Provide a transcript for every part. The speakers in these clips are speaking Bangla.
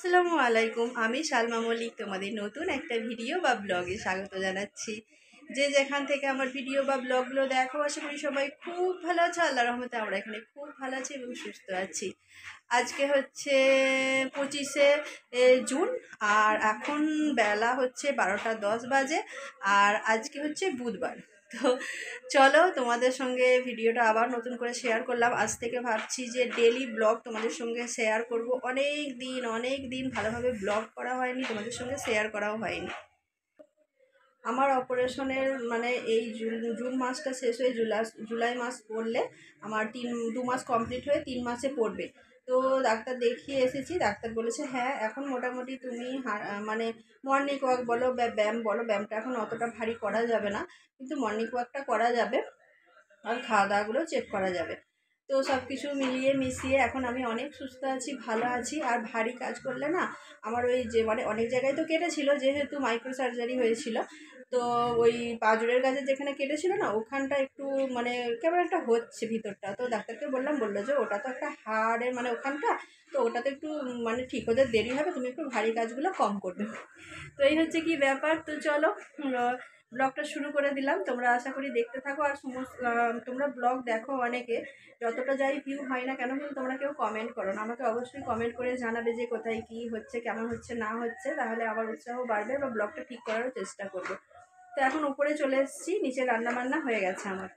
আসসালামু আলাইকুম। আমি সালমা মল্লিক তোমাদের নতুন একটা ভিডিও বা ব্লগে স্বাগত জানাচ্ছি। যে যেখান থেকে আমার ভিডিও বা ব্লগগুলো দেখো, আশা করি সবাই খুব ভালো আছো। আল্লাহর রহমতে আমরা এখানে খুব ভালো আছি এবং সুস্থ আছি। আজকে হচ্ছে 25শে জুন, আর এখন বেলা হচ্ছে 12টা 10 বাজে, আর আজকে হচ্ছে বুধবার। তো চলো তোমাদের সঙ্গে ভিডিওটা আবার নতুন করে শেয়ার করলাম। আজ থেকে ভাবছি যে ডেলি ব্লগ তোমাদের সঙ্গে শেয়ার করব। অনেক দিন ভালোভাবে ব্লগ করা হয়নি, তোমাদের সঙ্গে শেয়ার করাও হয়নি। আমার অপারেশনের মানে এই জুন মাসটা শেষ হয়ে জুলাই মাস পড়লে আমার 2 মাস কমপ্লিট হয়ে 3 মাসে পড়বে। তো ডাক্তার দেখিয়ে এসেছি, ডাক্তার বলেছে হ্যাঁ এখন মোটামুটি তুমি মানে মর্নিং ওয়াক বলো বা ব্যায়াম বলো, ব্যায়ামটা এখন অতটা ভারী করা যাবে না, কিন্তু মর্নিং ওয়াকটা করা যাবে আর খাওয়া দাওয়াগুলো চেক করা যাবে। তো সব কিছু মিলিয়ে মিশিয়ে এখন আমি অনেক সুস্থ আছি, ভালো আছি। আর ভারী কাজ করলে না আমার ওই যে মানে অনেক জায়গায় তো কেটেছিল, যেহেতু মাইক্রো সার্জারি হয়েছিল, তো ওই পাঁজরের কাছে যেখানে কেটেছিল না ওখানটা একটু মানে কেমন একটা হচ্ছে ভিতরটা। তো ডাক্তারকে বললো যে ওটা তো একটা হাড়ের মানে ওখানটা, তো ওটাতে একটু মানে ঠিক হতে দেরি হবে, তুমি একটু ভারী কাজগুলো কম করবে। তো এই হচ্ছে কি ব্যাপার। তো চলো ব্লগটা শুরু করে দিলাম, তোমরা আশা করি দেখতে থাকো। আর তোমরা ব্লগ দেখো অনেকে, যতটা যাই ভিউ হয় না কেন, কিন্তু তোমরা কেউ কমেন্ট করো না। আমাকে অবশ্যই কমেন্ট করে জানাবে যে কোথায় কি হচ্ছে, কেমন হচ্ছে না হচ্ছে, তাহলে আমার উৎসাহ বাড়বে বা ব্লগটা ঠিক করারও চেষ্টা করবো। তো এখন উপরে চলে এসেছি, নিচে রান্নাবান্না হয়ে গেছে আমার।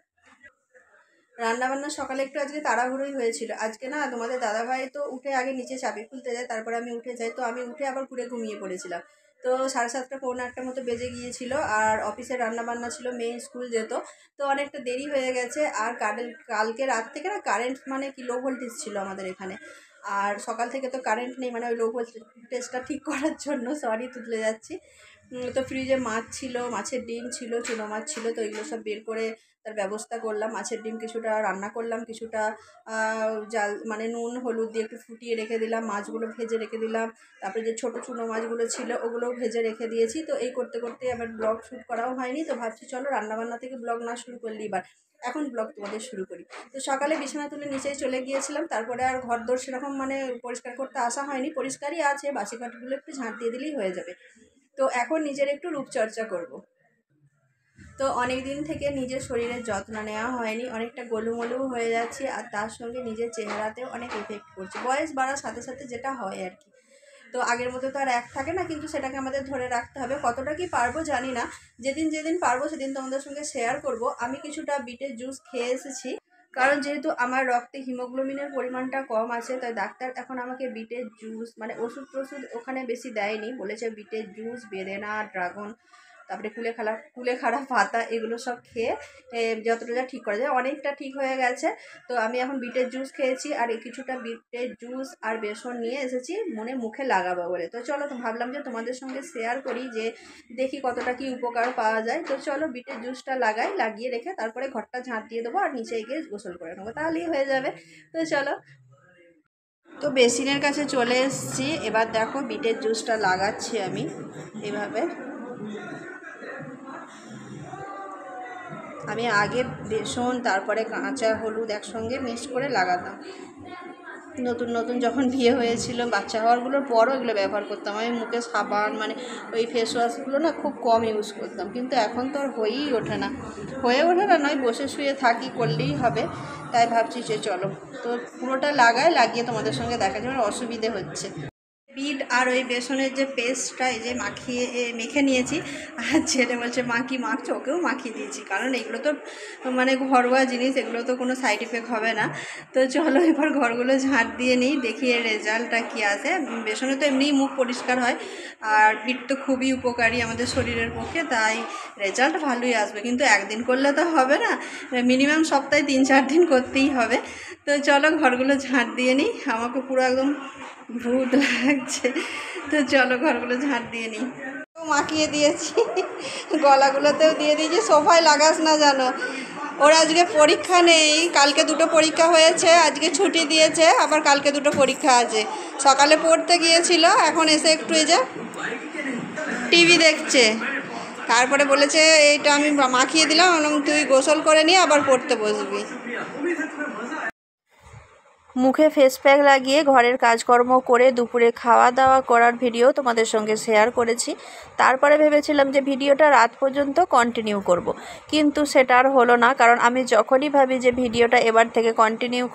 রান্নাবান্না সকালে একটু আজকে তাড়াহুড়োই হয়েছিল। আজকে না তোমাদের দাদাভাই তো উঠে আগে নিচে চাবি খুলতে যায়, তারপরে আমি উঠে যাই। তো আমি উঠে আবার ঘুমিয়ে পড়েছিলাম। তো 7:30 পৌনে 8টার মতো বেজে গিয়েছিল। আর অফিসের রান্নাবান্না ছিল, মেয়ে স্কুল যেত, তো অনেকটা দেরি হয়ে গেছে। আর কালকে রাত থেকে না কারেন্ট মানে কি লো ভোল্টেজ ছিল আমাদের এখানে। আর সকাল থেকে তো কারেন্ট নেই, মানে ওই লো ভোল্টেজটা ঠিক করার জন্য সরি তুলে যাচ্ছি। তো ফ্রিজে মাছ ছিল, মাছের ডিম ছিল, চুনো মাছ ছিল, তো এগুলো সব বের করে তার ব্যবস্থা করলাম। মাছের ডিম কিছুটা রান্না করলাম, কিছুটা জাল মানে নুন হলুদ দিয়ে একটু ফুটিয়ে রেখে দিলাম, মাছগুলো ভেজে রেখে দিলাম। তারপরে যে ছোটো চুনো মাছগুলো ছিল ওগুলোও ভেজে রেখে দিয়েছি। তো এই করতে করতে আবার ব্লগ শ্যুট করাও হয়নি, তো ভাবছি চলো রান্নাবান্না থেকে ব্লগ না শুরু করলে এবার এখন ব্লগ তোমাদের শুরু করি। তো সকালে বিছানা তুলে নিচেই চলে গিয়েছিলাম, তারপরে আর ঘরদোর সেরকম মানে পরিষ্কার করতে আসা হয়নি, পরিষ্কারই আছে, বাসি কাঠগুলো একটু ঝাঁট দিয়ে দিলেই হয়ে যাবে। তো এখন নিজের একটু রূপচর্চা করব। তো অনেক দিন থেকে নিজের শরীরের যত্ন নেওয়া হয়নি, অনেকটা গোলুমোলু হয়ে যাচ্ছি, আর তার সঙ্গে নিজের চেহারাতেও অনেক এফেক্ট করছে বয়স বাড়ার সাথে সাথে, যেটা হয় আর কি। তো আগের মতো তো আর এক থাকে না, কিন্তু সেটাকে আমাদের ধরে রাখতে হবে। কতটা কি পারবো জানি না, যেদিন পারবো সেদিন তোমাদের সঙ্গে শেয়ার করব। আমি কিছুটা বিটের জুস খেয়ে এসেছি, কারণ যেহেতু আমার রক্তে হিমোগ্লোবিনের পরিমাণটা কম আছে, তাই ডাক্তার এখন আমাকে বিটের জুস মানে ওষুধ ওখানে বেশি দেয়নি, বলেছে বিটের জুস, বেদেনা, ড্রাগন, তারপরে কুলেখাড়া পাতা, এগুলো সব খেয়ে যতটা যা ঠিক করা যায় অনেকটা ঠিক হয়ে গেছে। তো আমি এখন বিটের জুস খেয়েছি, আর কিছুটা বিটের জুস আর বেসন নিয়ে এসেছি মুখে লাগাবো বলে। তো চলো, তো ভাবলাম যে তোমাদের সঙ্গে শেয়ার করি, যে দেখি কতটা কি উপকার পাওয়া যায়। তো চলো বিটের জুসটা লাগিয়ে রেখে তারপরে ঘরটা ঝাঁট দিয়ে দেবো আর নিচে গিয়ে গোসল করে নেবো, তাহলেই হয়ে যাবে। তো চলো, তো বেসিনের কাছে চলে এসেছি। এবার দেখো বিটের জুসটা লাগাচ্ছি আমি এভাবে। আমি আগে বেসন তারপরে কাঁচা হলুদ একসঙ্গে মিক্স করে লাগাতাম। নতুন যখন বিয়ে হয়েছিল, বাচ্চা হওয়ারগুলোর পরও এগুলো ব্যবহার করতাম। আমি মুখে সাবান মানে ওই ফেস ওয়াশগুলো না খুব কম ইউজ করতাম, কিন্তু এখন তো আর হয়ে ওঠে না নয়, বসে শুয়ে থাকি, করলেই হবে। তাই ভাবছি যে চলো তো পুরোটা লাগিয়ে তোমাদের সঙ্গে দেখা যাবে, অসুবিধে হচ্ছে। বিট আর ওই বেসনের যে পেস্টটা এই যে মেখে নিয়েছি, আর ছেলে বলছে মা কি মাখছো, ওকেও মাখিয়ে দিয়েছি, কারণ এগুলো তো মানে ঘরোয়া জিনিস, এগুলো তো কোনো সাইড এফেক্ট হবে না। তো চলো এবার ঘরগুলো ঝাঁট দিয়ে নিই, দেখি এর রেজাল্টটা কী আসে। বেসনে তো এমনিই মুখ পরিষ্কার হয়, আর বিট তো খুবই উপকারী আমাদের শরীরের পক্ষে, তাই রেজাল্ট ভালোই আসবে। কিন্তু একদিন করলে তো হবে না, মিনিমাম সপ্তাহে 3-4 দিন করতেই হবে। তো চলো ঘরগুলো ঝাঁট দিয়ে নিই, আমাকে পুরো একদম ভূত লাগছে। তো চলো ঘরগুলো ঝাঁট দিয়ে নিই। মাখিয়ে দিয়েছি, গলাগুলোতেও দিয়ে দিয়েছি। সোফায় লাগাস না জানো, ওর আজকে পরীক্ষা নেই, কালকে 2টো পরীক্ষা হয়েছে, আজকে ছুটি দিয়েছে, আবার কালকে 2টো পরীক্ষা আছে। সকালে পড়তে গিয়েছিল, এখন এসে একটু এই যে টিভি দেখছে। তারপরে বলেছে এইটা আমি মাখিয়ে দিলাম, তুই গোসল করে নিয়ে আবার পড়তে বসবি। মুখে ফেস প্যাক লাগিয়ে ঘরের কাজকর্ম করে দুপুরে খাওয়া দাওয়া করার ভিডিও তোমাদের সঙ্গে শেয়ার করেছি। তারপরে ভেবেছিলাম যে ভিডিওটা রাত পর্যন্ত কন্টিনিউ করব, কিন্তু সেটা আর হলো না। কারণ আমি যখনই ভাবি যে ভিডিওটা এবার থেকে কন্টিনিউ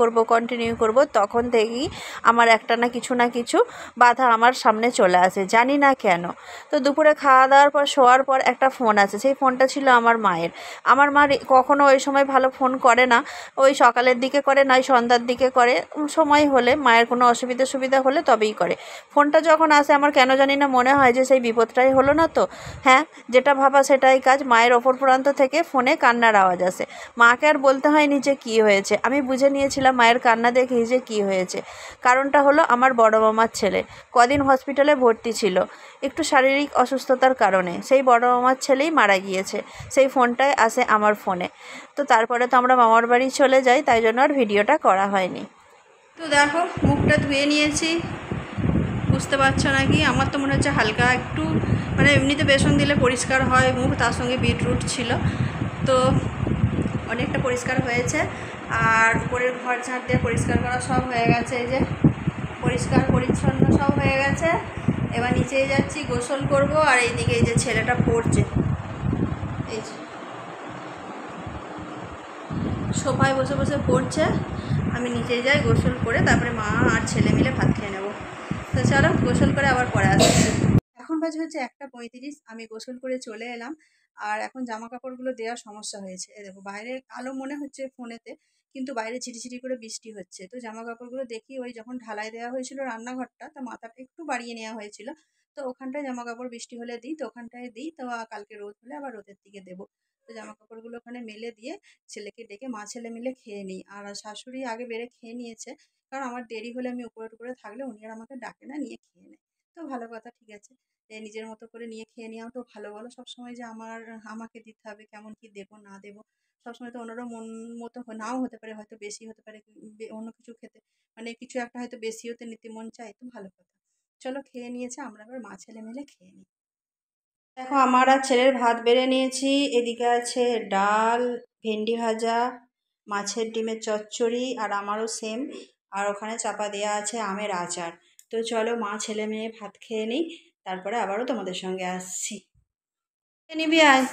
করব তখন থেকেই আমার একটা না কিছু বাধা আমার সামনে চলে আসে, জানি না কেন। তো দুপুরে খাওয়া দাওয়ার পর শোয়ার পর একটা ফোন আছে, সেই ফোনটা ছিল আমার মায়ের। আমার মা কখনো ওই সময় ভালো ফোন করে না, ওই সকালের দিকে করে, নয় সন্ধ্যার দিকে করে, সময় হলে মায়ের কোনো সুবিধা হলে তবেই করে। ফোনটা যখন আসে আমার কেন জানি না মনে হয় যে সেই বিপদটাই হলো না তো। হ্যাঁ, যেটা ভাবা সেটাই কাজ। মায়ের ওপর প্রান্ত থেকে ফোনে কান্নার আওয়াজ আসে। মাকে আর বলতে হয়নি যে কী হয়েছে, আমি বুঝে নিয়েছিলাম মায়ের কান্না দেখেই যে কী হয়েছে। কারণটা হলো আমার বড় মামার ছেলে কদিন হসপিটালে ভর্তি ছিল একটু শারীরিক অসুস্থতার কারণে। সেই বড় মামার ছেলেই মারা গিয়েছে, সেই ফোনটাই আসে আমার ফোনে। তো তারপরে তো আমরা মামার বাড়ি চলে যাই, তাই জন্য আর ভিডিওটা করা হয়নি। তো দেখো মুখটা ধুয়ে নিয়েছি, বুঝতে পারছো নাকি? আমার তো মনে হচ্ছে হালকা একটু, মানে এমনিতে বেসন দিলে পরিষ্কার হয় মুখ, তার সঙ্গে বিটরুট ছিল, তো অনেকটা পরিষ্কার হয়েছে। আর উপরের ঘর ঝাঁট দিয়ে পরিষ্কার করা সব হয়ে গেছে, এই যে পরিষ্কার পরিচ্ছন্ন সব হয়ে গেছে। এবার নিচেই যাচ্ছি, গোসল করব। আর এইদিকে এই যে ছেলেটা পড়ছে, এই যে সোফায় বসে বসে পড়ছে। আমি নিচে যাই, গোসল করে তারপরে মা আর ছেলে মিলে ভাত খেয়ে নেব। তো চলো গোসল করে আবার পরে আসছি। এখন বাজে হচ্ছে 1:35, আমি গোসল করে চলে এলাম। আর এখন জামা কাপড়গুলো দেওয়ার সমস্যা হয়েছে। এই দেখো বাইরে আলো মনে হচ্ছে ফোনেতে, কিন্তু বাইরে ঝিরিঝিরি করে বৃষ্টি হচ্ছে। তো জামা কাপড়গুলো দেখি ওই যখন ঢালাই দেওয়া হয়েছিল রান্নাঘরটা, তা মাথাটা একটু বাড়িয়ে নেওয়া হয়েছিল। তো ওখানটায় জামা কাপড় বৃষ্টি হলে দিই, তো ওখানটায় দিই। তো কালকে রোদ হলে আবার রোদের দিকে দেবো। তো জামা কাপড়গুলো ওখানে মেলে দিয়ে ছেলেকে ডেকে মা ছেলে মিলে খেয়ে নিই। আর শাশুড়ি আগে বেড়ে খেয়ে নিয়েছে, কারণ আমার দেরি হলে আমি উপরে টুপরে থাকলে উনি আর আমাকে ডাকে না, নিয়ে খেয়ে নেয়। তো ভালো কথা, ঠিক আছে। নিজের মতো করে নিয়ে খেয়ে নেওয়া তো ভালো, বলো? সবসময় যে আমাকে দিতে হবে, কেমন কি দেবো না দেবো, সবসময় তো ওনারও মন মতো নাও হতে পারে, হয়তো বেশি হতে পারে, অন্য কিছু খেতে, মানে কিছু একটা হয়তো বেশি হতে নিতে মন চায়, তো ভালো কথা। চলো খেয়ে নিয়েছে, আমরা এবার মা ছেলে মিলে খেয়ে নিই। দেখো আমার আর ছেলের ভাত বেড়ে নিয়েছি। এদিকে আছে ডাল, ভেন্ডি ভাজা, মাছের ডিমের চচ্চড়ি, আর আমারও সেম। আর ওখানে চাপা দেওয়া আছে আমের আচার। তো চলো মা ছেলে মেয়ে ভাত খেয়ে নিই, তারপরে আবারও তোমাদের সঙ্গে আসছি। খেয়ে নিবি, আয়।